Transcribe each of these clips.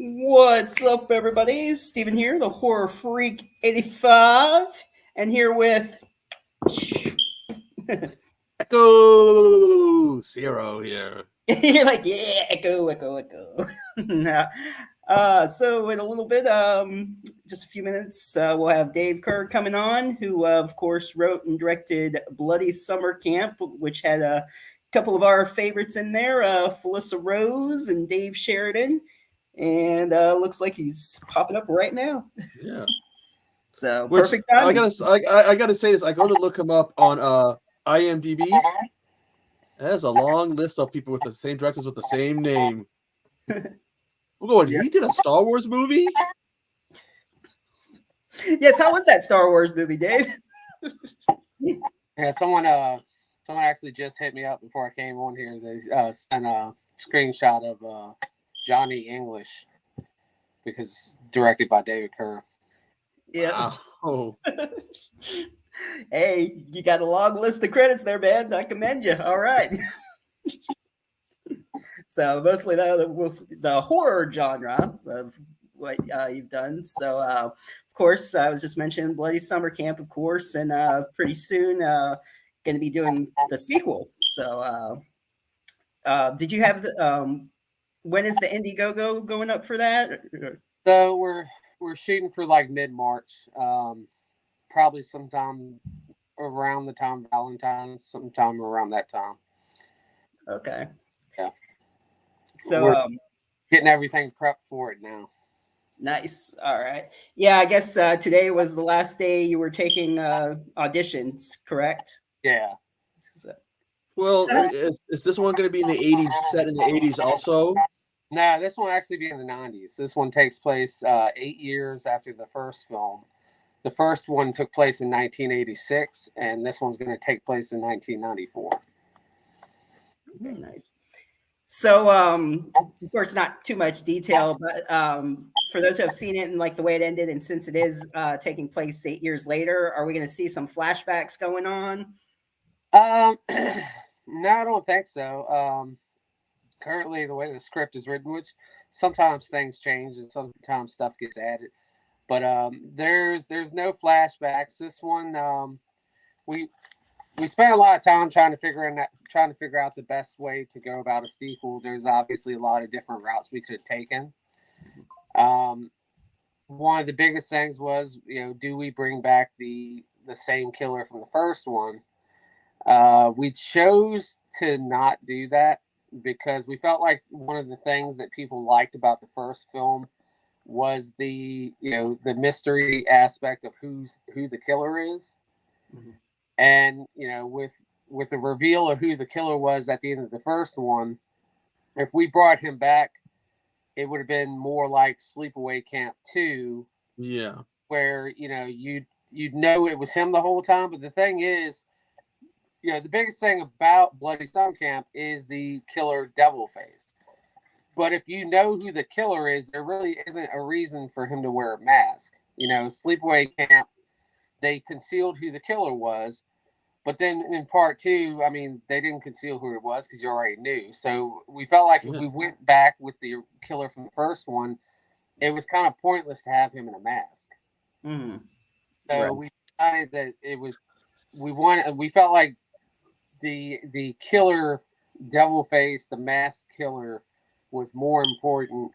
What's up, everybody? Steven here, the Horror Freak 85, and here with. Echo Zero here. You're like, yeah, echo, echo, echo. Nah. So in a little bit, just a few minutes, we'll have Dave Kerr coming on, who, of course, wrote and directed Bloody Summer Camp, which had a couple of our favorites in there, Felissa Rose and Dave Sheridan, and looks like he's popping up right now. Yeah. So Which perfect I timing. gotta say this. I go to look him up on IMDb. There's a long list of people with the same directors with the same name. We're going. Yeah. He did a Star Wars movie. Yes, how was that Star Wars movie, Dave? Yeah, someone actually just hit me up before I came on here. They sent a screenshot of Johnny English because it's directed by David Kerr. Yeah. Wow. Hey, you got a long list of credits there, man. I commend you. All right. So mostly the horror genre of what you've done. So of course, I was just mentioning Bloody Summer Camp, of course, and pretty soon going to be doing the sequel. So did you have when is the Indiegogo going up for that? So we're shooting for like mid-March, probably sometime around the time of Valentine's, sometime around that time. Okay. Yeah. So We're getting everything prepped for it now. nice. All right. Yeah, I guess today was the last day you were taking auditions, correct? Yeah. So, Well, so- is this one going to be in the '80s? Set in the '80s also? No, this one actually be in the 90s. This one takes place 8 years after the first film. The first one took place in 1986, and this one's going to take place in 1994. very nice. So, of course, not too much detail, but for those who have seen it and like the way it ended, and since it is taking place 8 years later, are we going to see some flashbacks going on? No, I don't think so. Currently, the way the script is written, which sometimes things change and sometimes stuff gets added, but there's no flashbacks. This one, we we spent a lot of time trying to figure out the best way to go about a sequel. There's obviously a lot of different routes we could have taken. Um, One of the biggest things was, do we bring back the same killer from the first one? We chose to not do that because we felt like one of the things that people liked about the first film was the mystery aspect of who the killer is. Mhm. And with the reveal of who the killer was at the end of the first one, if we brought him back, it would have been more like Sleepaway Camp 2, Yeah. where you'd know it was him the whole time. But the thing is, the biggest thing about Bloody Stone Camp is the killer devil face. But if you know who the killer is, there really isn't a reason for him to wear a mask. Sleepaway Camp, they concealed who the killer was. But then in part two, I mean, they didn't conceal who it was because you already knew. So we felt like if Yeah. we went back with the killer from the first one, it was kind of pointless to have him in a mask. Mhm. So Right. we decided that we felt like the killer devil face, the masked killer, was more important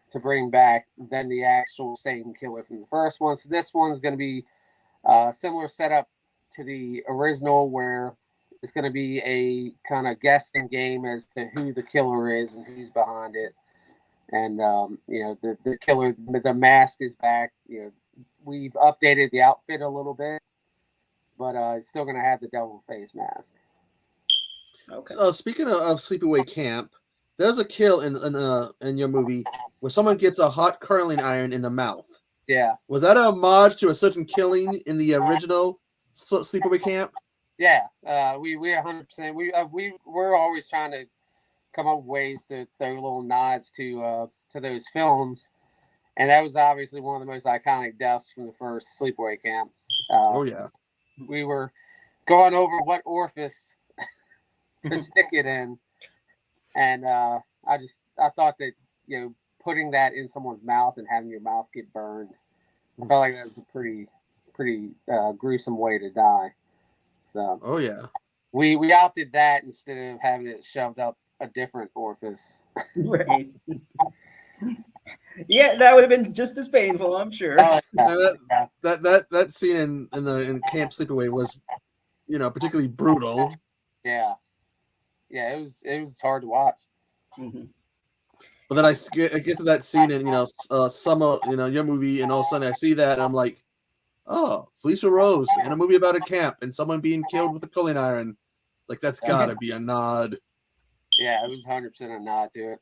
to bring back than the actual same killer from the first one. So this one's going to be similar setup to the original, where it's going to be a kind of guessing game as to who the killer is and who's behind it. And the killer, the mask is back. We've updated the outfit a little bit, but it's still going to have the devil face mask. Okay. So, speaking of Sleepaway Camp, there's a kill in your movie where someone gets a hot curling iron in the mouth. Yeah, Was that a homage to a certain killing in the original Sleepaway Camp? yeah. We 100%. We're always trying to come up with ways to throw little nods to those films, and that was obviously one of the most iconic deaths from the first Sleepaway Camp. Oh yeah. We were going over what orifice to stick it in, and I thought that putting that in someone's mouth and having your mouth get burned. I felt like that was a pretty gruesome way to die. So Oh yeah. we opted that instead of having it shoved up a different orifice. Right. Yeah, that would have been just as painful, I'm sure. Oh, yeah. That scene in Camp Sleepaway was, particularly brutal. Yeah, it was hard to watch. Mhm. But then I get to that scene in Summer, your movie, and all of a sudden I see that and I'm like, oh, Felicia Rose in a movie about a camp and someone being killed with a curling iron. Like that's gotta be a nod. Yeah, it was 100% a nod to it.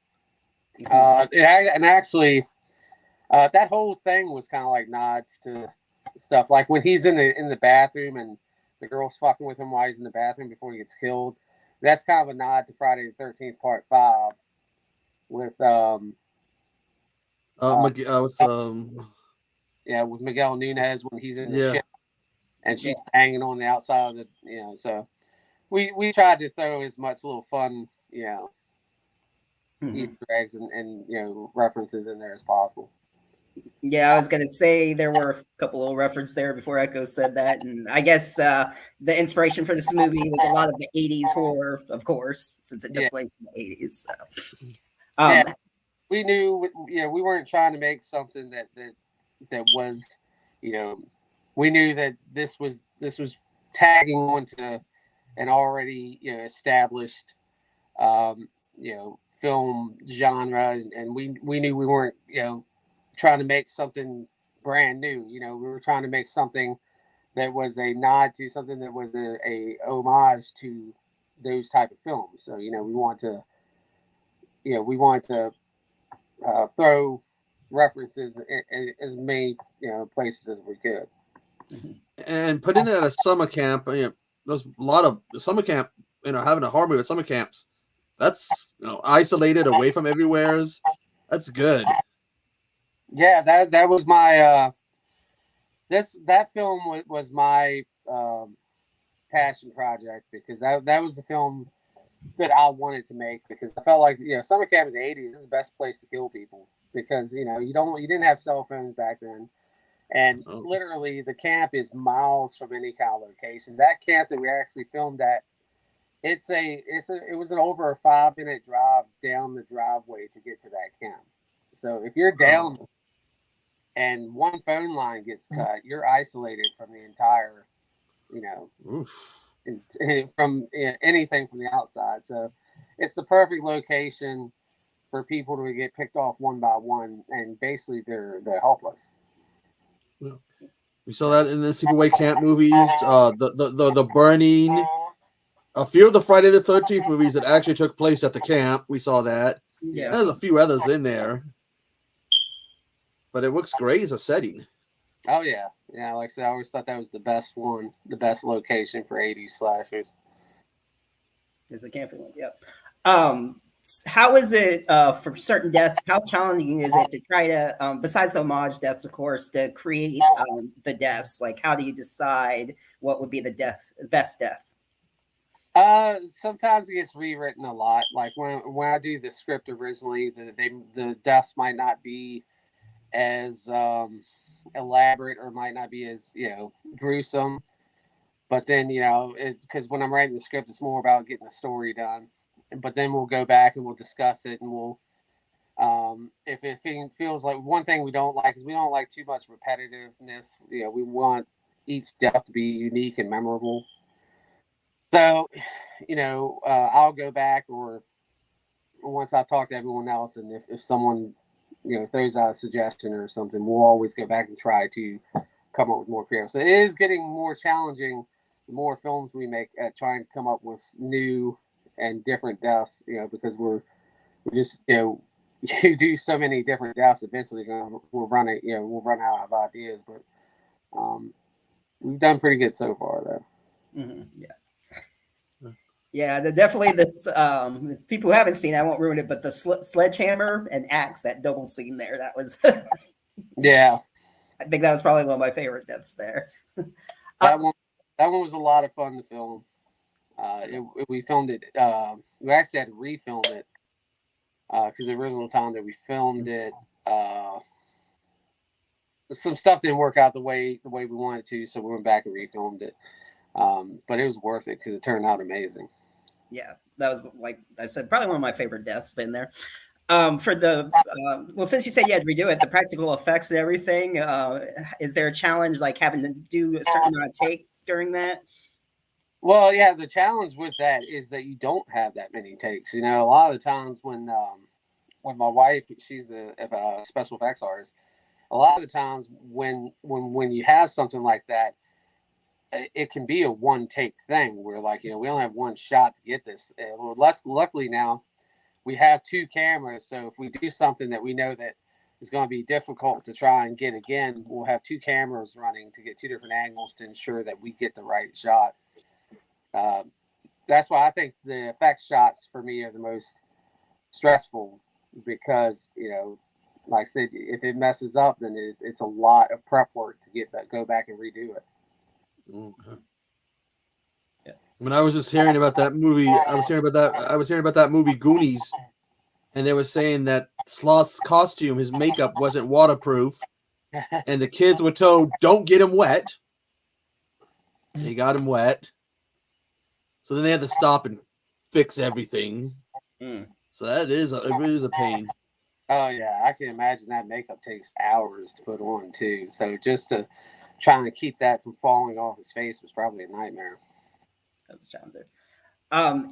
Mhm. And actually, that whole thing was kind of like nods to stuff. Like when he's in the bathroom and the girl's fucking with him while he's in the bathroom before he gets killed. That's kind of a nod to Friday the 13th Part 5 with What's with Miguel Nunez when he's in the yeah. ship and she's Yeah. hanging on the outside of the so we tried to throw as much little fun Mhm. Easter eggs and references in there as possible. Yeah, I was gonna say there were a couple of references there before Echo said that, and I guess the inspiration for this movie was a lot of the '80s horror, of course, since it took Yeah. place in the '80s. So. Yeah, Um, we knew we weren't trying to make something that was we knew that this was tagging onto an already established film genre, and we knew we weren't trying to make something brand new. We were trying to make something that was a nod to something that was a homage to those type of films. So we want to throw references in as many places as we could. And putting it at a summer camp, there's a lot of summer camp, having a horror movie at summer camps. That's isolated away from everywhere's. That's good. Yeah, that was my that film was my passion project because that was the film that I wanted to make because I felt like summer camp in the '80s is the best place to kill people because you didn't have cell phones back then. And Oh. literally, the camp is miles from any kind of location. That camp that we actually filmed at, it was an over a 5-minute drive down the driveway to get to that camp. So if you're down and one phone line gets cut, you're isolated from the entire, from anything from the outside. So it's the perfect location for people to get picked off one by one, and basically they're helpless. We saw that in the Sleepaway Camp movies. The Burning. A few of the Friday the 13th movies that actually took place at the camp. We saw that. yeah. There's a few others in there. But it looks great as a setting. Oh yeah. Like I said, I always thought that was the best one, the best location for '80s slashers. Is a camping one. Yep. How is it for certain deaths? How challenging is it to try to, besides the homage deaths, of course, to create the deaths? Like, how do you decide what would be the best death? Sometimes it gets rewritten a lot. Like when I do the script originally, the deaths might not be as elaborate or might not be as gruesome. But then it's because when I'm writing the script, it's more about getting the story done. But then we'll go back and we'll discuss it, and we'll if it feels like one thing we don't like is we don't like too much repetitiveness. We want each death to be unique and memorable. So, I'll go back or once I talk to everyone else, and if someone, throws out a suggestion or something, we'll always go back and try to come up with more creative. So it is getting more challenging the more films we make at trying to come up with new and different deaths, because we're just, you do so many different deaths, eventually we'll run out of ideas, but we've done pretty good so far though. Mm-hmm. Yeah. Yeah, definitely this. People who haven't seen it, I won't ruin it, but the sledgehammer and axe, that double scene there, that was. Yeah, I think that was probably one of my favorite deaths there. that one was a lot of fun to film. We filmed it. We actually had to refilm it because the original time that we filmed it, some stuff didn't work out the way we wanted to, so we went back and refilmed it. But it was worth it because it turned out amazing. Yeah, that was, like I said, probably one of my favorite deaths in there. For the well, since you said you had to redo it, the practical effects and everything, is there a challenge like having to do a certain amount of takes during that? Well, yeah, the challenge with that is that you don't have that many takes. You know, a lot of the times when my wife, she's a special effects artist, a lot of the times when you have something like that, it can be a one take thing where, like, you know, we only have one shot to get this. Well, luckily now we have two cameras, so if we do something that we know that is going to be difficult to try and get again, we'll have two cameras running to get two different angles to ensure that we get the right shot. Uh, that's why I think the effects shots for me are the most stressful, because, you know, like I said, if it messes up, then it's a lot of prep work to go back and redo it. Okay. When I was just hearing about that movie, I was hearing about that movie Goonies, and they were saying that Sloth's costume, his makeup wasn't waterproof, and the kids were told, "Don't get him wet." They got him wet, so then they had to stop and fix everything. So it is a pain. Oh yeah, I can imagine that makeup takes hours to put on too. So just to trying to keep that from falling off his face was probably a nightmare. That's challenging.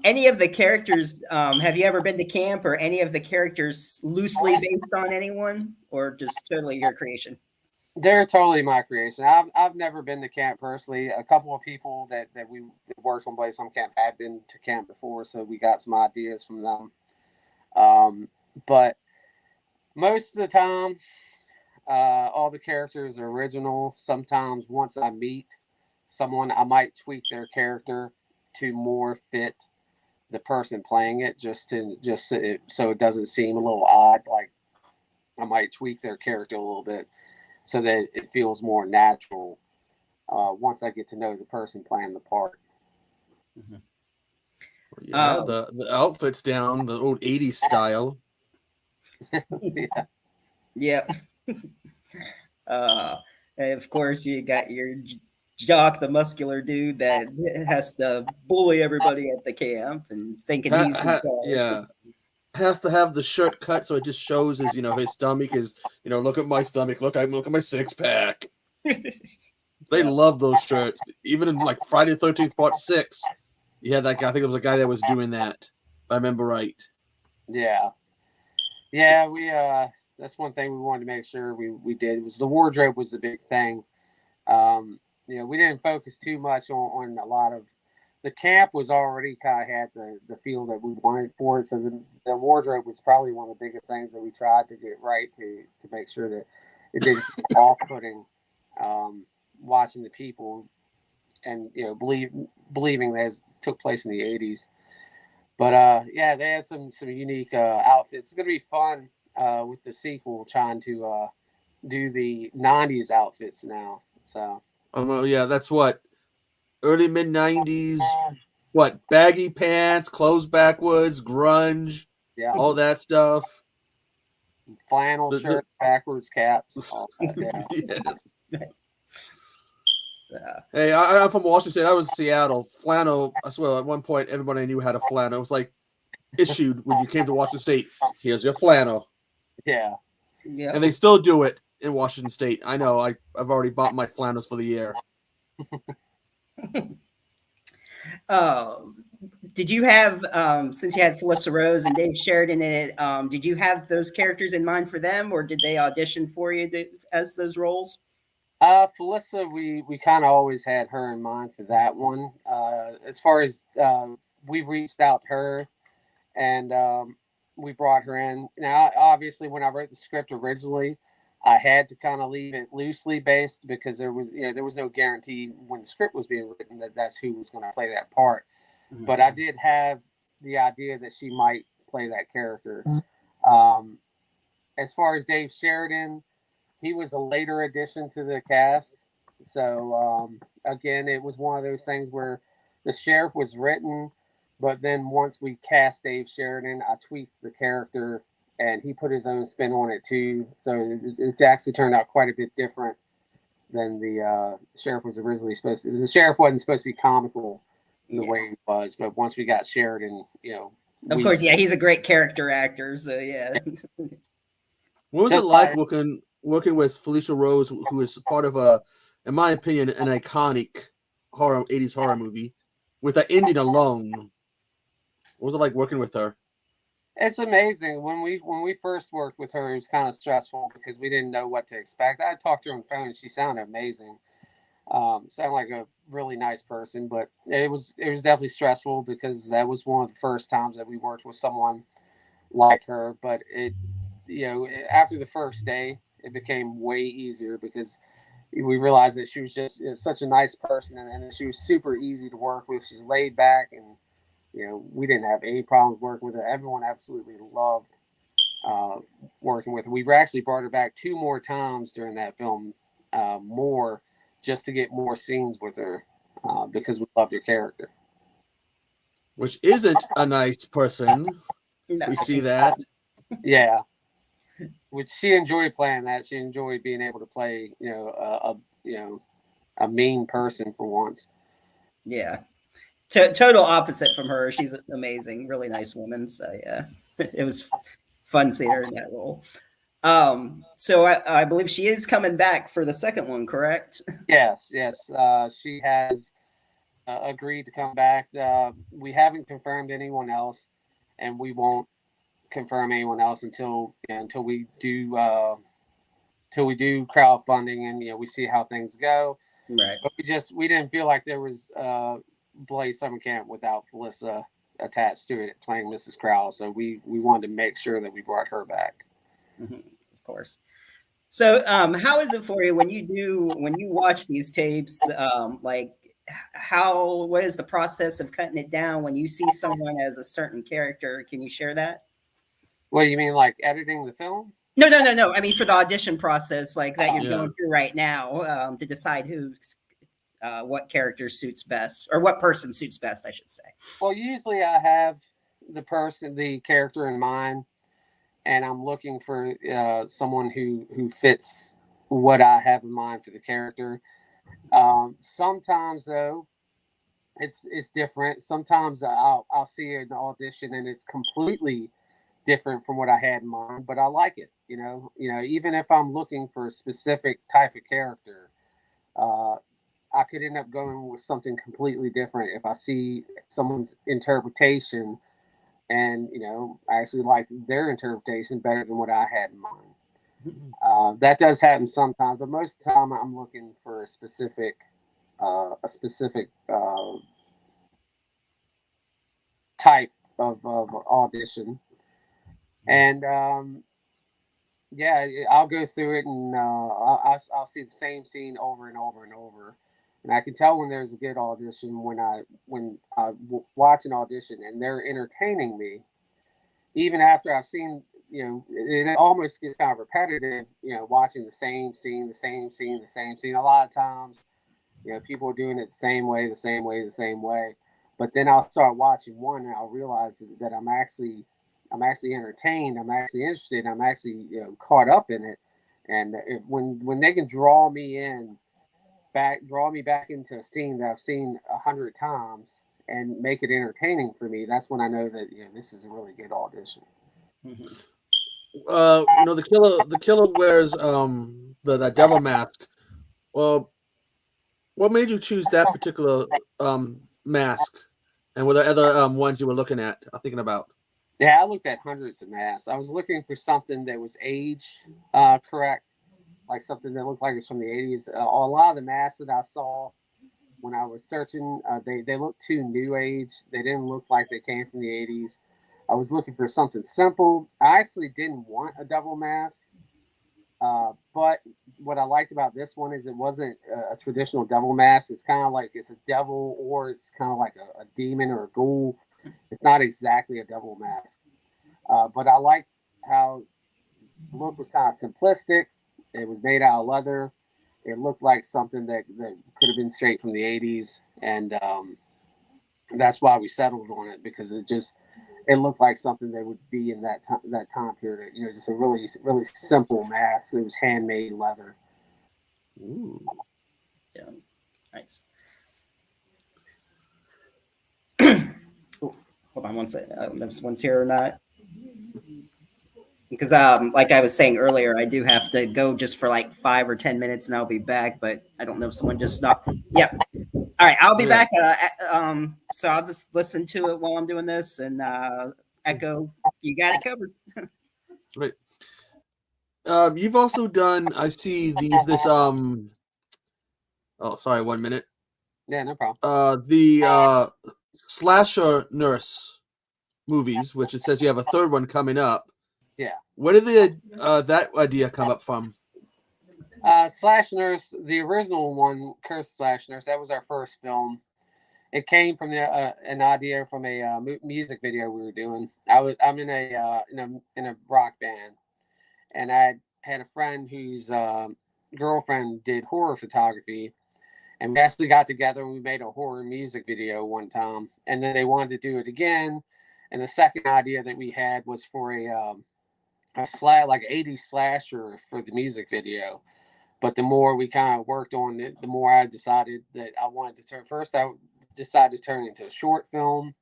Any of the characters, have you ever been to camp, or any of the characters loosely based on anyone, or just totally your creation? They're totally my creation. I've never been to camp personally. A couple of people that we worked on Blaze on Camp had been to camp before, so we got some ideas from them. But most of the time, all the characters are original. Sometimes once I meet someone, I might tweak their character to more fit the person playing it, so it doesn't seem a little odd. Like, I might tweak their character a little bit so that it feels more natural once I get to know the person playing the part. Mm-hmm. Yeah, the outfits down, the old 80s style. Yeah. Yep. And of course, you got your jock, the muscular dude that has to bully everybody at the camp and thinking he's in charge. Yeah. Has to have the shirt cut so it just shows his, his stomach is, look at my stomach, look at my six pack. They love those shirts. Even in like Friday the 13th Part 6, you had that guy. I think it was a guy that was doing that, if I remember right. Yeah. Yeah, we that's one thing we wanted to make sure we did, was the wardrobe was the big thing. We didn't focus too much on a lot of the camp was already kind of had the feel that we wanted for it. So the wardrobe was probably one of the biggest things that we tried to get right to make sure that it didn't feel off-putting, watching the people and believing that it took place in the 80s. But yeah, they had some unique outfits. It's gonna be fun with the sequel, trying to do the 90s outfits now. So Well, yeah, that's what early mid 90s. What, baggy pants, clothes backwards, grunge, yeah, all that stuff. flannel shirt, backwards caps, all that. Yeah. Yes. Hey, I'm from Washington State. I was in Seattle. Flannel, I swear, at one point, everybody knew how to flannel. It was like issued when you came to Washington State. Here's your flannel. Yeah. Yeah. And they still do it in Washington State. I know. I've already bought my flannels for the year. Did you have, since you had Felissa Rose and Dave Sheridan in it, did you have those characters in mind for them, or did they audition for you as those roles? Felissa, we kind of always had her in mind for that one. As far as we've reached out to her, and we brought her in. Now, obviously, when I wrote the script originally, I had to kind of leave it loosely based, because there was no guarantee when the script was being written that that's who was going to play that part. Mm-hmm. But I did have the idea that she might play that character. As far as Dave Sheridan, he was a later addition to the cast. So again, it was one of those things where the sheriff was written, but then once we cast Dave Sheridan, I tweaked the character and he put his own spin on it too. So it actually turned out quite a bit different than the sheriff was originally supposed to. The sheriff wasn't supposed to be comical the way he was, but once we got Sheridan, of course, yeah, he's a great character actor. So yeah. What was it like working with Felicia Rose, who is part of in my opinion, an iconic 80s horror movie, with that ending alone? What was it like working with her? It's amazing. When we first worked with her, it was kind of stressful because we didn't know what to expect. I talked to her on the phone, and she sounded amazing. Sounded like a really nice person, but it was definitely stressful because that was one of the first times that we worked with someone like her. But after the first day, it became way easier because we realized that she was just such a nice person, and she was super easy to work with. She's laid back, and we didn't have any problems working with her. Everyone absolutely loved working with her. We actually brought her back 2 more times during that film, more just to get more scenes with her because we loved her character. Which isn't a nice person. No. We see that. Yeah. Which she enjoyed playing that. She enjoyed being able to play, a mean person for once. Yeah. Total opposite from her. She's amazing, really nice woman. So yeah, it was fun seeing her in that role. So I believe she is coming back for the second one, correct? Yes. She has agreed to come back. We haven't confirmed anyone else, and we won't confirm anyone else until we do crowdfunding and we see how things go. Right. But we didn't feel like there was Blaze Summer Camp without Felissa attached to it playing Mrs. Crowell. So we wanted to make sure that we brought her back. Mm-hmm. Of course. So how is it for you when you watch these tapes? What is the process of cutting it down when you see someone as a certain character? Can you share that? What do you mean, like editing the film? No. I mean, for the audition process, like that you're going through right now, to decide what character suits best, or what person suits best, I should say. Well, usually I have the character in mind, and I'm looking for someone who fits what I have in mind for the character. Sometimes though, it's different. Sometimes I'll see an audition and it's completely different from what I had in mind, but I like it. Even if I'm looking for a specific type of character, I could end up going with something completely different if I see someone's interpretation and I actually like their interpretation better than what I had in mind. That does happen sometimes, but most of the time I'm looking for a specific type of audition, and I'll go through it and I'll see the same scene over and over and over. And I can tell when there's a good audition when I watch an audition and they're entertaining me, even after I've seen, it almost gets kind of repetitive, watching the same scene, the same scene, the same scene. A lot of times, people are doing it the same way, the same way, the same way. But then I'll start watching one and I'll realize that I'm actually entertained. I'm actually interested. I'm actually, caught up in it. And when they can draw me back into a scene that I've seen 100 times and make it entertaining for me, that's when I know that this is a really good audition. Mm-hmm. The killer wears that devil mask. Well, what made you choose that particular mask? And were there other ones you were looking at, thinking about? Yeah, I looked at hundreds of masks. I was looking for something that was age correct, like something that looked like it was from the 80s. A lot of the masks that I saw when I was searching, they looked too new age. They didn't look like they came from the 80s. I was looking for something simple. I actually didn't want a double mask. But what I liked about this one is it wasn't a traditional devil mask. It's kind of like it's a devil or it's kind of like a demon or a ghoul. It's not exactly a devil mask. But I liked how the look was kind of simplistic. It was made out of leather. It looked like something that could have been straight from the 80s. And that's why we settled on it, because it looked like something that would be in that time period. You know, just a really really simple mask. It was handmade leather. Ooh. Yeah, nice. Ooh, hold on one second. This one's here or not? Because like I was saying earlier, I do have to go just for like 5 or 10 minutes, and I'll be back. But I don't know if someone just stopped. Yeah. All right, I'll be Yeah. back. So I'll just listen to it while I'm doing this, and Echo, you got it covered. Right. You've also done. I see this. Oh, sorry. 1 minute. Yeah, no problem. The slasher nurse movies, which it says you have a third one coming up. Yeah. Where did that idea come up from? Slash Nurse, the original one, Curse Slash Nurse, that was our first film. It came from an idea from a music video we were doing. I'm in a rock band, and I had a friend whose girlfriend did horror photography, and we actually got together and we made a horror music video one time, and then they wanted to do it again. And the second idea that we had was for like 80s slasher for the music video. But the more we kind of worked on it, the more I decided that I wanted to turn. First, I decided to turn it into a short film.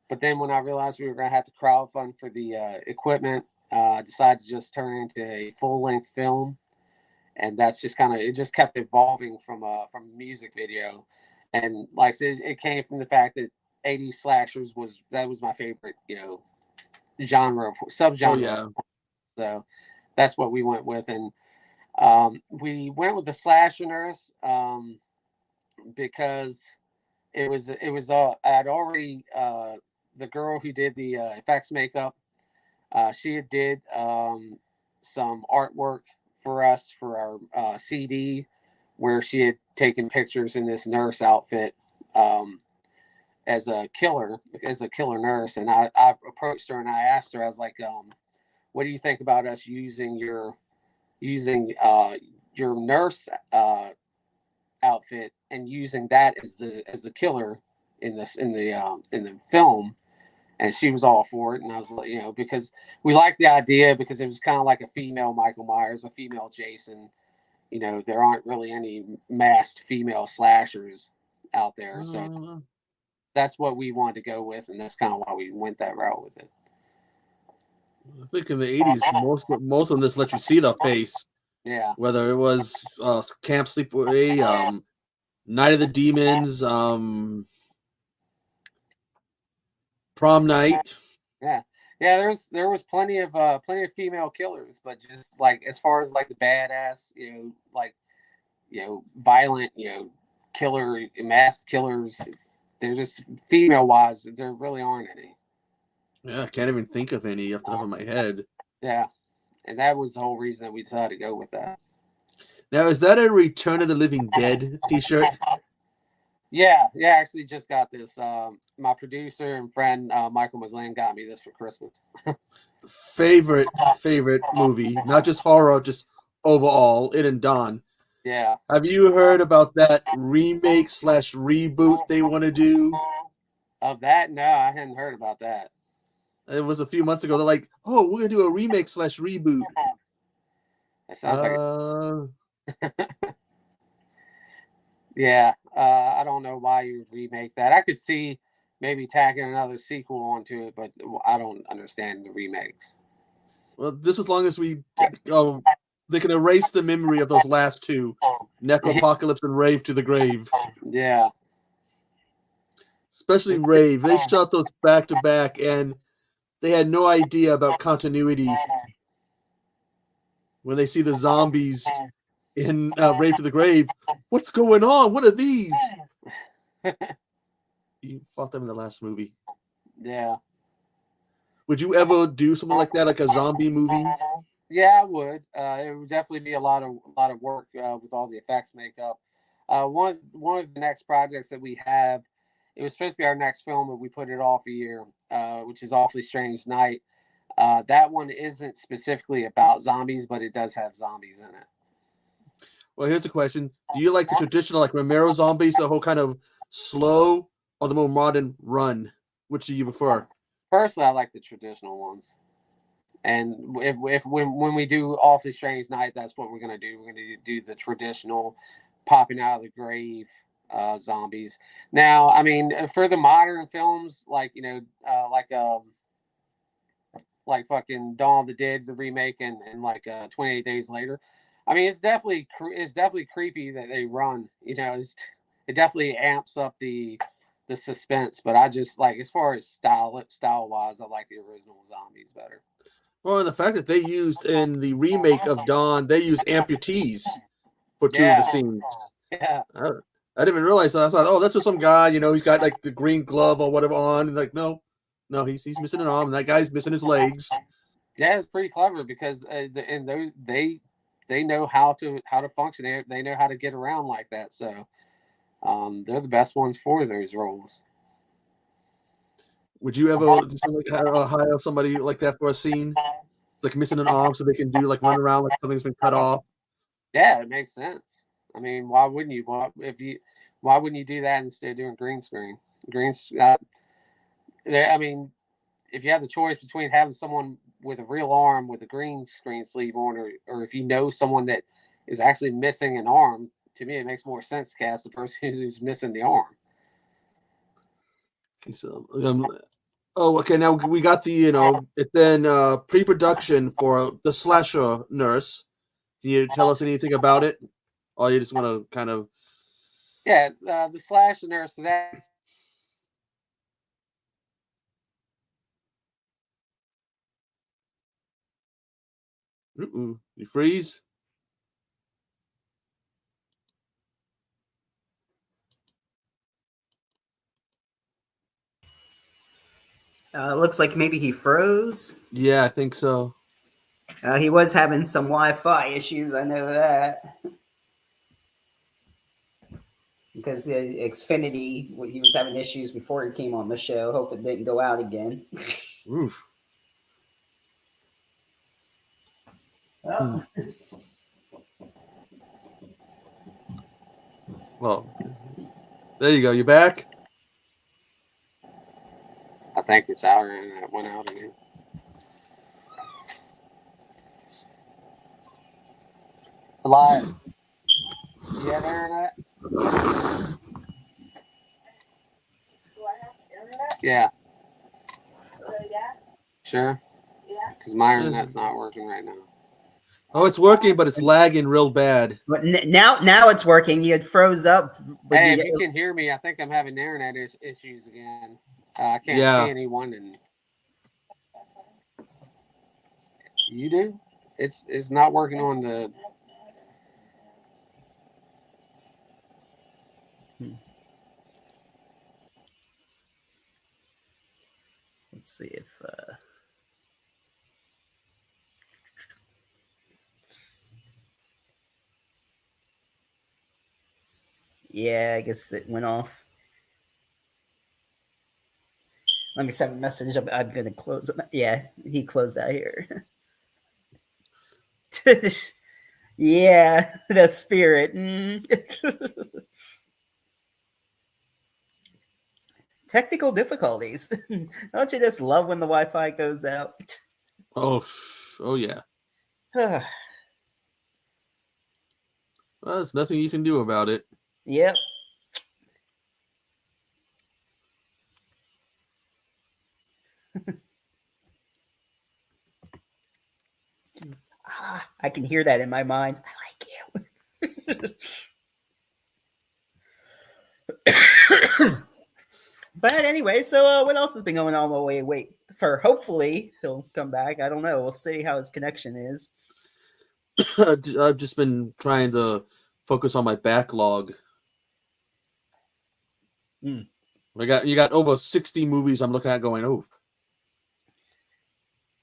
But then when I realized we were going to have to crowdfund for the equipment, I decided to just turn it into a full length film. And that's just it just kept evolving from a music video. And like I said, it came from the fact that 80s slashers was my favorite, genre, subgenre. Oh yeah. So that's what we went with. And we went with the slasher nurse because I'd already the girl who did the effects makeup. She did some artwork for us for our CD, where she had taken pictures in this nurse outfit as a killer nurse. And I approached her and I asked her, I was like, "What do you think about us using your nurse outfit and using that as the killer in the film?" And she was all for it. And I was like, because we liked the idea, because it was kind of like a female Michael Myers, a female Jason. There aren't really any masked female slashers out there, so that's what we wanted to go with, and that's kind of why we went that route with it. I think in the 80s, most of this let you see the face. Yeah. Whether it was Camp Sleepaway, Night of the Demons, Prom Night. Yeah. There was plenty of female killers, but just like as far as like the badass, violent, killer masked killers, they're just female wise, there really aren't any. Yeah, I can't even think of any off the top of my head. Yeah. And that was the whole reason that we decided to go with that. Now, is that a Return of the Living Dead t-shirt? Yeah, I actually just got this. My producer and friend Michael McGlynn got me this for Christmas. favorite movie, not just horror, just overall. It and Don. Yeah. Have you heard about that remake / reboot they want to do? Of that? No, I hadn't heard about that. It was a few months ago. They're like, "Oh, we're gonna do a remake / reboot." That sounds like. Yeah, I don't know why you would remake that. I could see maybe tacking another sequel onto it, but I don't understand the remakes. Well, just as long as they can erase the memory of those last two, Necropocalypse and Rave to the Grave. Yeah. Especially Rave. They shot those back to back, and they had no idea about continuity. When they see the zombies in Rave to the Grave, what's going on? What are these? You fought them in the last movie. Yeah. Would you ever do something like that, like a zombie movie? Yeah, I would. It would definitely be a lot of work with all the effects makeup. One of the next projects that we have, it was supposed to be our next film, but we put it off a year, which is Awfully Strange Night. That one isn't specifically about zombies, but it does have zombies in it. Well, here's a question. Do you like the traditional, like Romero zombies, the whole kind of slow, or the more modern run? Which do you prefer? personally, I like the traditional ones. And if when we do Awfully Strange Night, that's what we're gonna do. We're gonna do the traditional popping out of the grave zombies. Now, I mean, for the modern films, like like fucking Dawn of the Dead, the remake, and like 28 Days Later. I mean, it's definitely creepy that they run. It definitely amps up the suspense. But I just like, as far as style wise, I like the original zombies better. Well, and the fact that they used in the remake of Dawn, they used amputees for two of the Yeah, scenes. yeah, I didn't even realize that. I thought, oh, that's just some guy, he's got like the green glove or whatever on. And like, no, he's missing an arm, and that guy's missing his legs. yeah. It's pretty clever because and those they know how to function. They know how to get around like that. So they're the best ones for those roles. Would you ever just like hire somebody like that for a scene? It's like missing an arm, so they can do like run around like something's been cut off. Yeah, it makes sense. I mean, why wouldn't you? Why wouldn't you do that instead of doing green screen? Green. I mean, if you have the choice between having someone with a real arm with a green screen sleeve on, or if you know someone that is actually missing an arm, to me it makes more sense to cast the person who's missing the arm. So, oh, okay. Now we got it's then pre-production for the slasher nurse. Can you tell us anything about it, or you just want to kind of? Yeah, the slash nurse. So that You freeze. Looks like maybe he froze. Yeah, I think so. He was having some Wi-Fi issues. I know that because Xfinity, he was having issues before he came on the show. Hope it didn't go out again. Oof. Oh. Well, there you go. You back? I think it's out and it went out again. Alive. You have internet? Do I have internet? Yeah. Yeah. Sure. Yeah. Because my internet's not working right now. Oh, it's working, but it's lagging real bad. But now it's working. You had froze up. Hey, if you can hear me, I think I'm having internet issues again. I can't see anyone, and you do. It's not working on the. Let's see if. Yeah, I guess it went off. Let me send a message. I'm going to close. Yeah, he closed out here. Yeah, the spirit. Technical difficulties. Don't you just love when the Wi-Fi goes out? Oh yeah. Well, there's nothing you can do about it. Yep. I can hear that in my mind. I like you. But anyway, so what else has been going on while we wait for? Hopefully he'll come back. I don't know. We'll see how his connection is. I've just been trying to focus on my backlog. You got over 60 movies I'm looking at going, oh.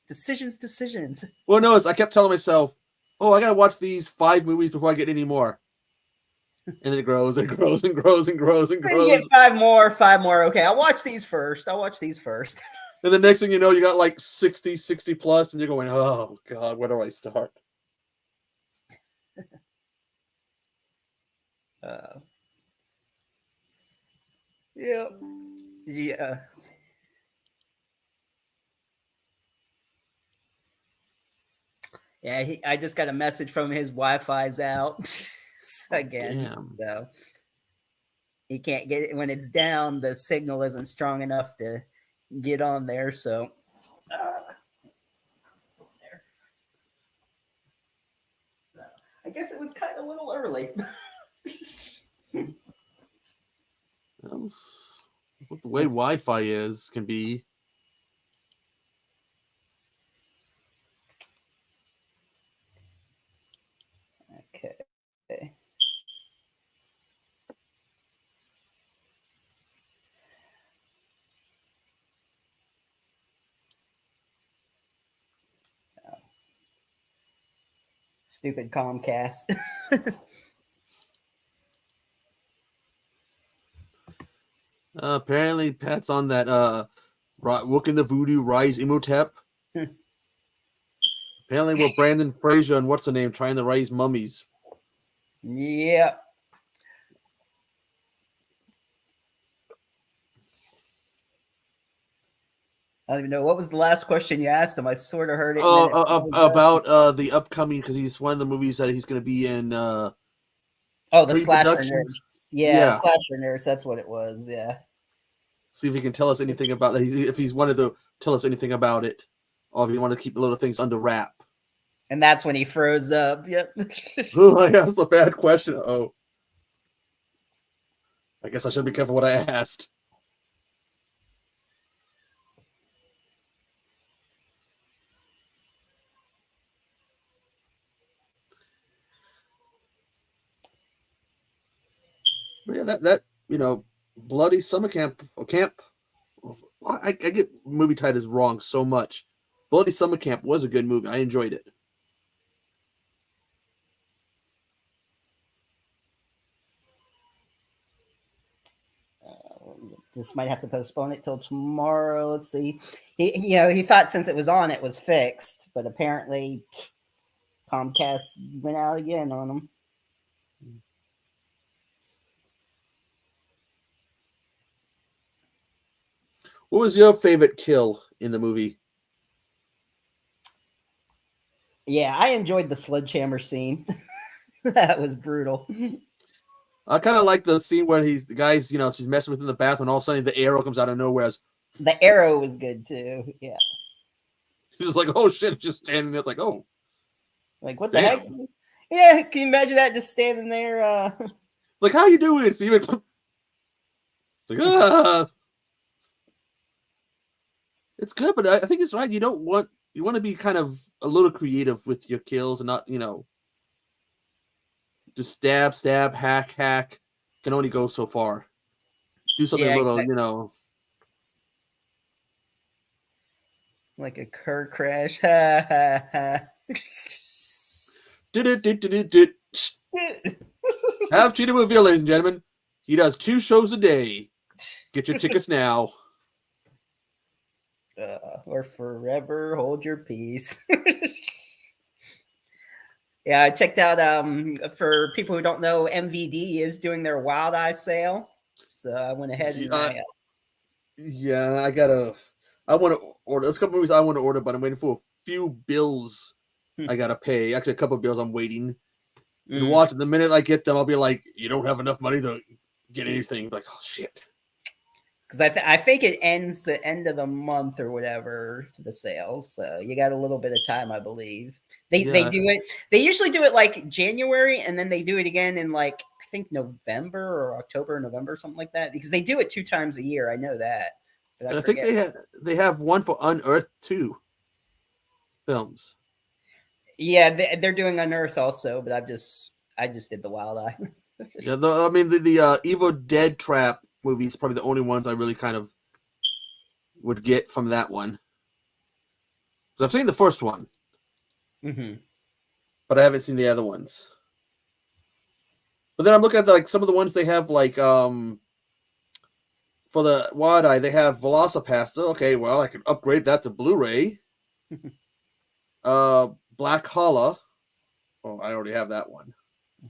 Decisions. Well, no, I kept telling myself, oh, I gotta watch these 5 movies before I get any more. And then it grows and grows and grows and grows and grows. Then you get 5 more. Okay, I'll watch these first. And the next thing you know, you got like 60 plus, and you're going, oh God, where do I start? Yeah. Yeah. Yeah, I just got a message from his Wi-Fi's out again, Damn. so he can't get it when it's down. The signal isn't strong enough to get on there. So, there. So I guess it was kind of a little early. With the way Wi-Fi is, can be. Okay. Stupid Comcast. Apparently, Pat's on that Look in the Voodoo Rise Imhotep. Apparently, we're Brandon Fraser and what's the name trying to raise mummies. Yeah. I don't even know what was the last question you asked him. I sort of heard it. About the upcoming, because he's one of the movies that he's going to be in. The slasher nurse. Yeah, slasher nurse. That's what it was. Yeah. See if he can tell us anything about that. If he's wanted to tell us anything about it, or if he wanted to keep a lot of things under wrap. And that's when he froze up. Yep. Oh, yeah, that's a bad question. Oh, I guess I should be careful what I asked. But yeah, that bloody summer camp. I get movie titles wrong so much. Bloody Summer Camp was a good movie. I enjoyed it. Just might have to postpone it till tomorrow. Let's see. He thought since it was on, it was fixed, but apparently Comcast went out again on him. What was your favorite kill in the movie? Yeah, I enjoyed the sledgehammer scene. That was brutal. I kind of like the scene where the guy's, she's messing with him in the bathroom, and all of a sudden the arrow comes out of nowhere. The arrow was good too. Yeah. He's just like, oh shit, just standing there. It's like, oh. Like, what the heck? Yeah, can you imagine that just standing there? Like, how you doing, Steven? It's like, It's good, but I think it's right. You want to be kind of a little creative with your kills and not, just stab, hack. Can only go so far. Do something a little, exactly. Like a Kerr crash. Have Cheetah Reveal, ladies and gentlemen. He does 2 shows a day. Get your tickets now. Or forever hold your peace. Yeah, I checked out. For people who don't know, MVD is doing their Wild Eye sale, so I went ahead and I want to order. There's a couple movies I want to order, but I'm waiting for a few bills I gotta pay. Actually, a couple of bills I'm waiting. And watch it. The minute I get them, I'll be like, "You don't have enough money to get anything." Like, oh shit. Because I think it ends the end of the month or whatever, the sales. So you got a little bit of time, I believe. They do it. They usually do it like January, and then they do it again in like I think November or October, or November, something like that. Because they do it 2 times a year. I know that. But I think they have one for Unearthed 2 films. Yeah, they're doing Unearthed also, but I just did the Wild Eye. Yeah, the Evil Dead Trap movie is probably the only ones I really kind of would get from that one. So I've seen the first one, but I haven't seen the other ones. But then I'm looking at some of the ones they have, like for the Wild Eye, they have Velocipasta. Okay, well I can upgrade that to Blu-ray. Black Holla. Oh, I already have that one.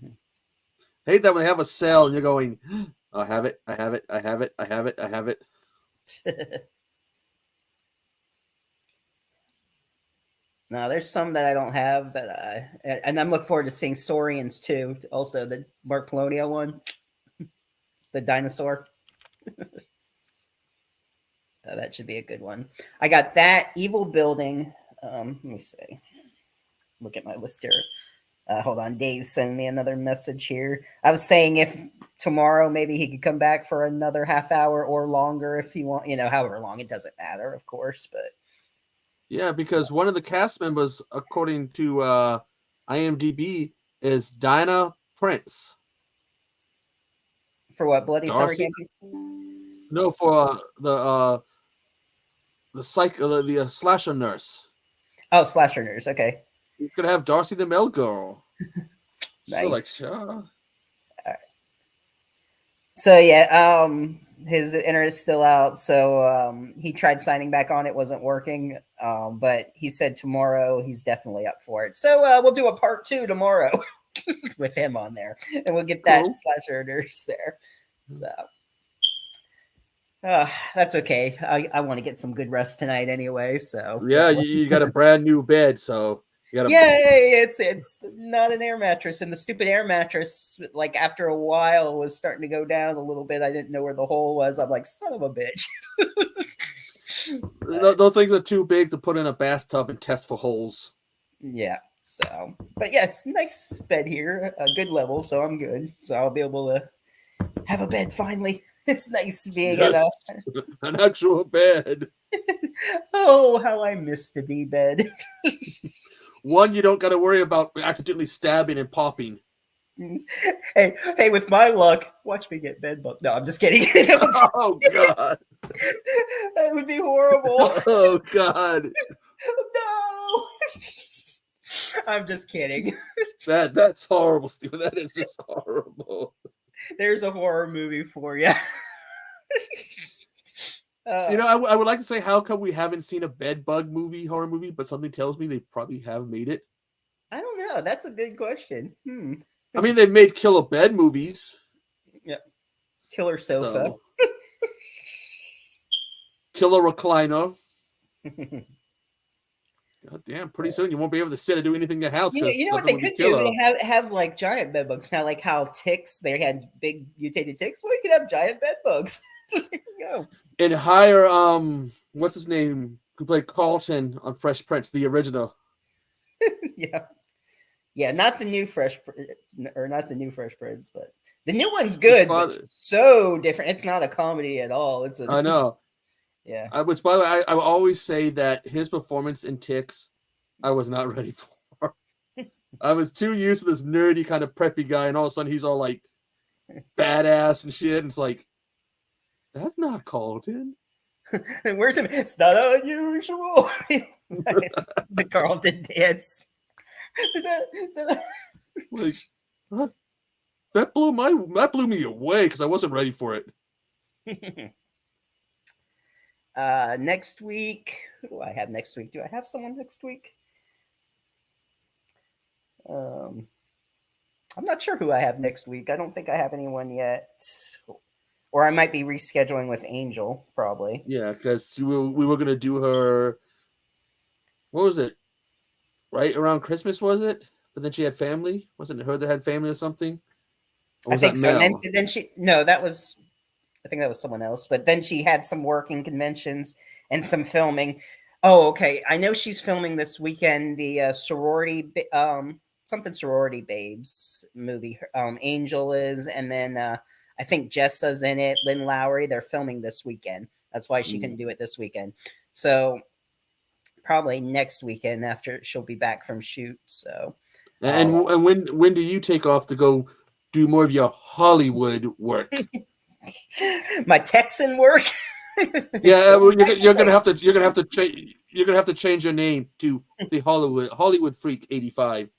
I hate that when they have a sale and you're going, I have it. No, there's some that I don't have that and I'm looking forward to seeing Saurians too. Also, the Mark Polonio one, the dinosaur. That should be a good one. I got that Evil Building. Let me see. Look at my list here. Hold on, Dave sent me another message here. I was saying if tomorrow maybe he could come back for another half hour or longer if he want, however long, it doesn't matter, of course. But Yeah, because one of the cast members, according to IMDb, is Dinah Prince. For what, Bloody Summer Darcy? Campaign? No, for the slasher nurse. Oh, Slasher Nurse. Okay, You could have Darcy the Male Girl. So nice. like, So yeah, his internet is still out. So he tried signing back on, it wasn't working. But he said tomorrow he's definitely up for it. So we'll do a part 2 tomorrow with him on there, and we'll get that cool. Slasher Nurse there. So. That's okay. I want to get some good rest tonight anyway. So Yeah, you got a brand new bed, so you got yay! It's not an air mattress, and the stupid air mattress, like after a while, was starting to go down a little bit. I didn't know where the hole was. I'm like, son of a bitch. those things are too big to put in a bathtub and test for holes. Yeah. So, but yes, nice bed here, a good level, so I'm good. So I'll be able to have a bed finally. It's nice being at a. An actual bed. Oh, how I miss the B bed. One you don't got to worry about accidentally stabbing and popping. Hey, with my luck, watch me get bed bugs. No, I'm just kidding. Oh God. That would be horrible. Oh God. No. I'm just kidding. That's horrible, Steven. That is just horrible. There's a horror movie for you. I would like to say, how come we haven't seen a bed bug horror movie, but something tells me they probably have made it. I don't know. That's a good question. I mean, they've made killer bed movies. Yeah. Killer sofa. So. Killer recliner. God damn, pretty soon you won't be able to sit or do anything in the house. You know what they could do? They have like giant bed bugs, kind of like how ticks, they had big mutated ticks. Well, you could have giant bed bugs. There you go. And hire what's his name, who played Carlton on Fresh Prince, the original. Yeah, not the new Fresh Prince, but the new one's good, but so different. It's not a comedy at all. I know. Yeah. Which, by the way, I will always say that his performance in Ticks, I was not ready for. I was too used to this nerdy kind of preppy guy, and all of a sudden he's all like badass and shit, and it's like, that's not Carlton. Where's him? It's not unusual. The Carlton dance. Like, huh? That blew me away because I wasn't ready for it. Next week, who do I have next week? Do I have someone next week? I'm not sure who I have next week. I don't think I have anyone yet. Or I might be rescheduling with Angel, probably. Yeah, because we were going to do her, what was it? Right around Christmas, was it? But then she had family? Wasn't it her that had family or something? Or was I think that so. Mel? Then I think that was someone else. But then she had some working conventions and some filming. Oh, okay. I know she's filming this weekend the sorority babes movie. Angel is, and then I think Jessa's in it. Lynn Lowry. They're filming this weekend. That's why she couldn't do it this weekend. So probably next weekend after she'll be back from shoot. So. And when do you take off to go do more of your Hollywood work? My Texan work. Yeah, well, you're gonna have to change your name to the Hollywood Freak 85.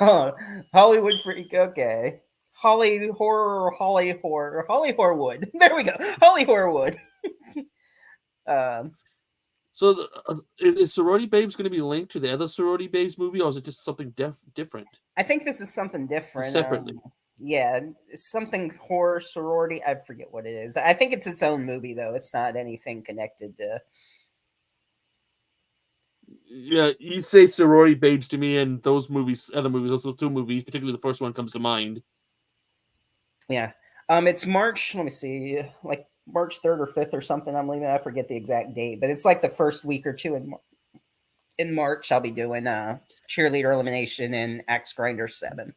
Oh, Hollywood Freak. Okay. Holly Horrorwood. There we go. Holly Horrorwood. So is Sorority Babes going to be linked to the other Sorority Babes movie, or is it just something different? I think this is something different. Separately. Yeah, something horror sorority. I forget what it is. I think it's its own movie, though. It's not anything connected to. Yeah, you say sorority babes to me, and those movies, other movies, those 2 movies, particularly the first one, comes to mind. Yeah. It's March. Let me see, like March 3rd or 5th or something. I'm leaving. I forget the exact date, but it's like the first week or two in March. I'll be doing Cheerleader Elimination and Axe Grinder 7.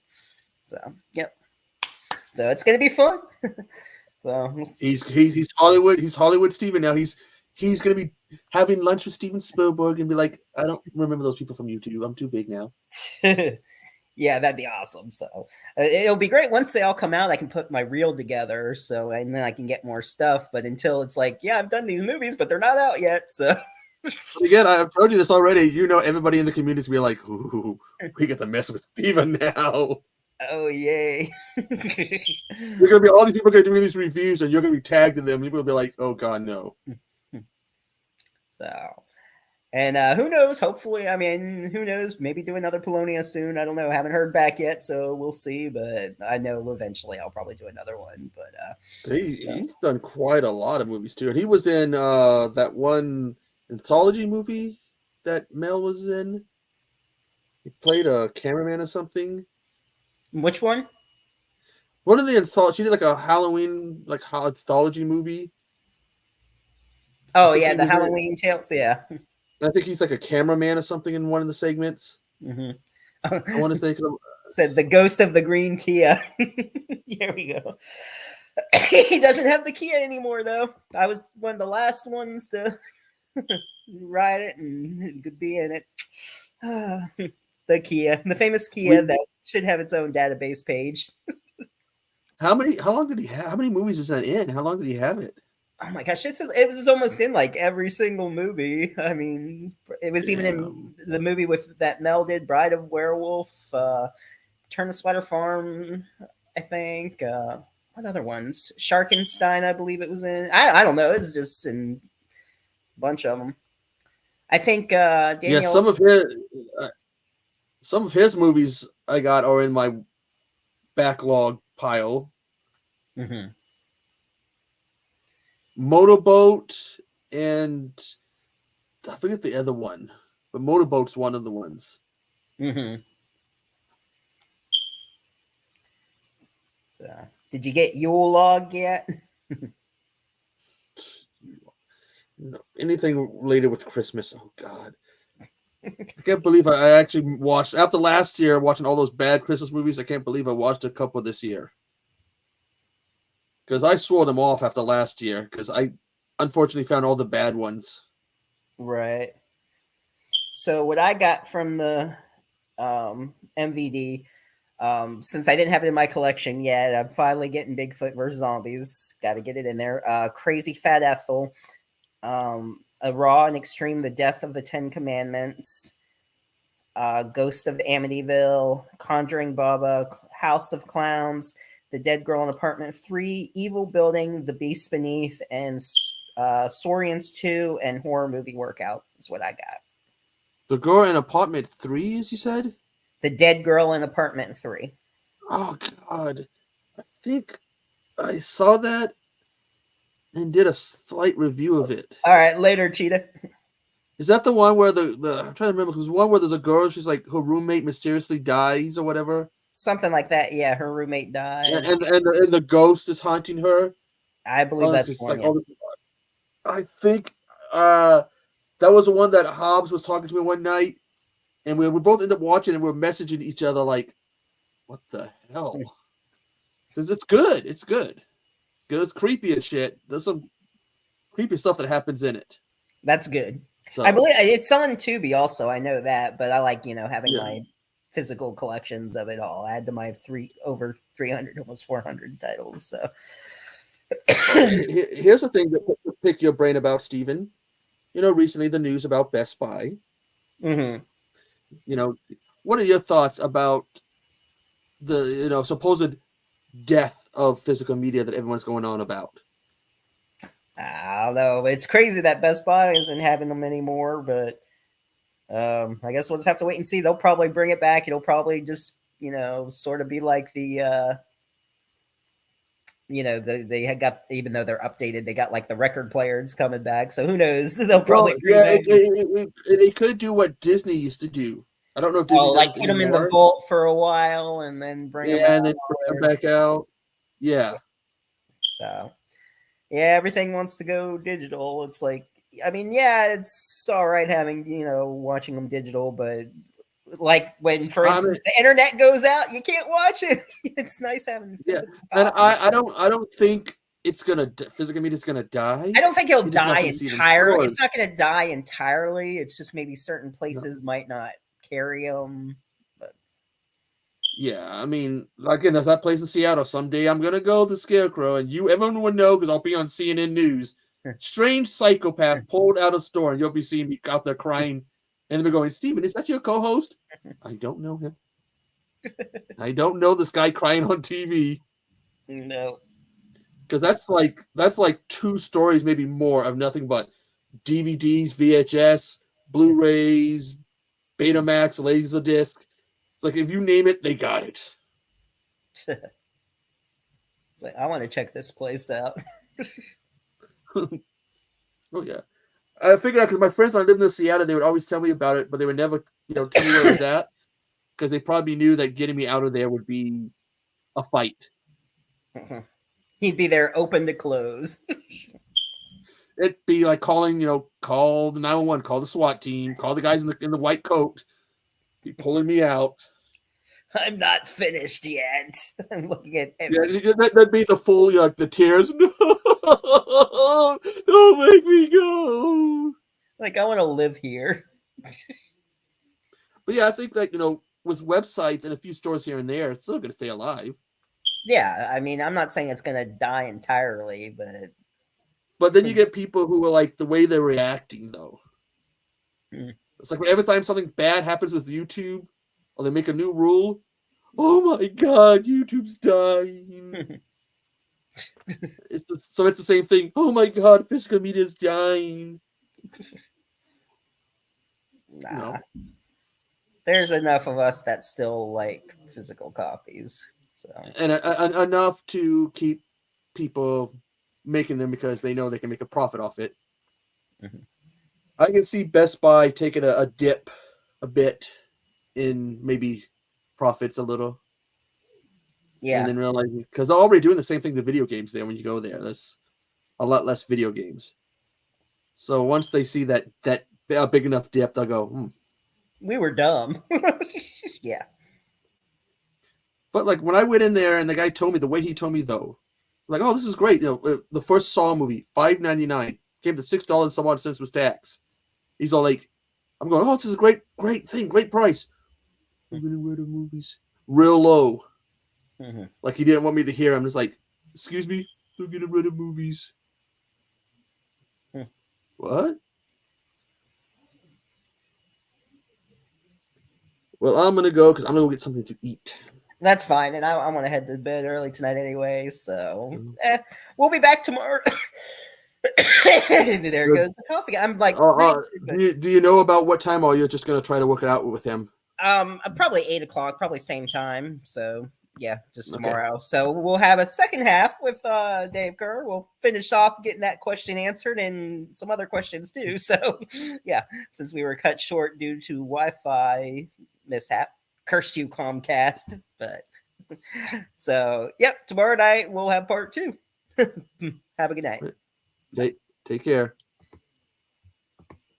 So yep. So it's gonna be fun. So He's Hollywood. He's Hollywood Steven now. He's gonna be having lunch with Steven Spielberg and be like, I don't remember those people from YouTube. I'm too big now. yeah, that'd be awesome. So it'll be great once they all come out. I can put my reel together, so and then I can get more stuff. But until it's like, yeah, I've done these movies, but they're not out yet. So again, I've told you this already. You know, everybody in the community will be like, ooh, we get to mess with Steven now. oh yay! You're gonna be all these people are gonna do these reviews, and you're gonna be tagged in them. People will be like, "Oh God, no." So, and who knows? Hopefully, I mean, who knows? Maybe do another Polonia soon. I don't know. Haven't heard back yet, so we'll see. But I know eventually I'll probably do another one. But He's done quite a lot of movies too, and he was in that one anthology movie that Mel was in. He played a cameraman or something. which one? One of the anthology. She did like a Halloween anthology movie. Oh yeah, the Halloween Tales. Yeah. I think he's like a cameraman or something in one of the segments. Mm-hmm. I want to say said the ghost of the green Kia. Here we go. He doesn't have the Kia anymore, though. I was one of the last ones to ride it and could be in it. The Kia, the famous Kia that should have its own database page. How long did he have? How many movies is that in? How long did he have it? Oh my gosh, it was almost in like every single movie. I mean, it was even in the movie with that Mel did, Bride of Werewolf, Turn the Sweater Farm, I think. What other ones? Sharkenstein, I believe it was in. I don't know. It's just in a bunch of them. I think Daniel. Yeah, some of his movies I got are in my backlog pile. Mm-hmm. Motorboat and I forget the other one, but Motorboat's one of the ones. Mm-hmm. So, did you get Yule Log yet? No, anything related with Christmas. Oh God, I can't believe I actually watched after last year watching all those bad Christmas movies. I can't believe I watched a couple this year because I swore them off after last year because I unfortunately found all the bad ones. Right. So what I got from the MVD, since I didn't have it in my collection yet, I'm finally getting Bigfoot vs. Zombies. Got to get it in there. Crazy Fat Ethel, A Raw and Extreme, The Death of the Ten Commandments, Ghost of Amityville, Conjuring Baba, House of Clowns, The Dead Girl in Apartment 3, Evil Building, The Beast Beneath, and Saurians 2, and Horror Movie Workout is what I got. The Girl in Apartment 3, as you said? The Dead Girl in Apartment 3. Oh, God. I think I saw that and did a slight review of it. All right, later, Cheetah. Is that the one where the I'm trying to remember, because one where there's a girl, she's like, her roommate mysteriously dies or whatever? Something like that, yeah. Her roommate dies. And the ghost is haunting her? I believe that's one, like, I think that was the one that Hobbs was talking to me one night, and we both ended up watching and we were messaging each other like, what the hell? Because it's good. It's good. It's good. It's creepy and shit. There's some creepy stuff that happens in it. That's good. So, I believe it's on Tubi also. I know that, but I like, having my physical collections of it all. Add to my over 300, almost 400 titles. So here's the thing to pick your brain about, Steven. Recently the news about Best Buy. Mm-hmm. What are your thoughts about the supposed death of physical media that everyone's going on about? I don't know. It's crazy that Best Buy isn't having them anymore, but I guess we'll just have to wait and see. They'll probably bring it back. It'll probably just, sort of be like the they had got, even though they're updated, they got like the record players coming back. So who knows? They'll Well, probably bring yeah, back. they could do what Disney used to do. I don't know if Disney Like does put them in the anymore. vault for a while and then bring them Yeah, out. and then bring them back out. Yeah. So yeah, everything wants to go digital. It's like, I mean, yeah, it's all right having, watching them digital, but like when, for instance, the internet goes out, you can't watch it. It's nice having physical and copies. I don't think it's gonna physical media's gonna die. I don't think it'll You're just not die gonna see it in entirely. stores. It's not going to die entirely. It's just maybe certain places might not carry them. But Yeah, I mean, again, there's that place in Seattle. Someday I'm gonna go to Scarecrow, and everyone would know because I'll be on CNN News. Strange psychopath pulled out of store, and you'll be seeing me out there crying, and they're going, "Steven, is that your co-host?" I don't know him. I don't know this guy crying on TV. No, because that's like 2 stories, maybe more, of nothing but DVDs, VHS, Blu-rays, Betamax, Laserdisc. It's like if you name it, they got it. it's like, I want to check this place out. Oh yeah, I figured out because my friends when I lived in Seattle, they would always tell me about it, but they would never, tell me where it was at because they probably knew that getting me out of there would be a fight. He'd be there open to close. It'd be like calling, call the 911, call the SWAT team, call the guys in the white coat, be pulling me out. I'm not finished yet. I'm looking at Yeah, that'd be the full, like the tears. No, don't make me go. Like, I want to live here. But yeah, I think that with websites and a few stores here and there, it's still going to stay alive. Yeah, I mean, I'm not saying it's going to die entirely, but then you get people who are like the way they're reacting though. It's like every time something bad happens with YouTube, or they make a new rule, oh my god, YouTube's dying. It's the same thing. Oh my god, physical media is dying. Nah. There's enough of us that still like physical copies. So and enough to keep people making them because they know they can make a profit off it. I can see Best Buy taking a dip a bit in maybe profits a little. Yeah. And then realizing, because they're already doing the same thing to video games there when you go there. There's a lot less video games. So once they see that a big enough dip, they'll go, we were dumb. Yeah. But like when I went in there and the guy told me the way he told me though, like, oh, this is great. The first Saw movie, $5.99, came to $6 some odd cents was tax. He's all like, I'm going, oh, this is a great thing, great price. I'm gonna rid of movies real low. Like he didn't want me to hear. I'm just like, excuse me, they're getting rid of movies. What? Well, I'm gonna go because I'm gonna go get something to eat. That's fine, and I want to head to bed early tonight anyway. So we'll be back tomorrow. There goes the coffee. I'm like, do you know about what time? Or you're just gonna try to work it out with him? Probably 8:00, probably same time. So yeah, just tomorrow. Okay. So we'll have a second half with Dave Kerr. We'll finish off getting that question answered and some other questions too. So yeah, since we were cut short due to Wi-Fi mishap, curse you Comcast. But so yep, tomorrow night we'll have part 2. Have a good night. Take care.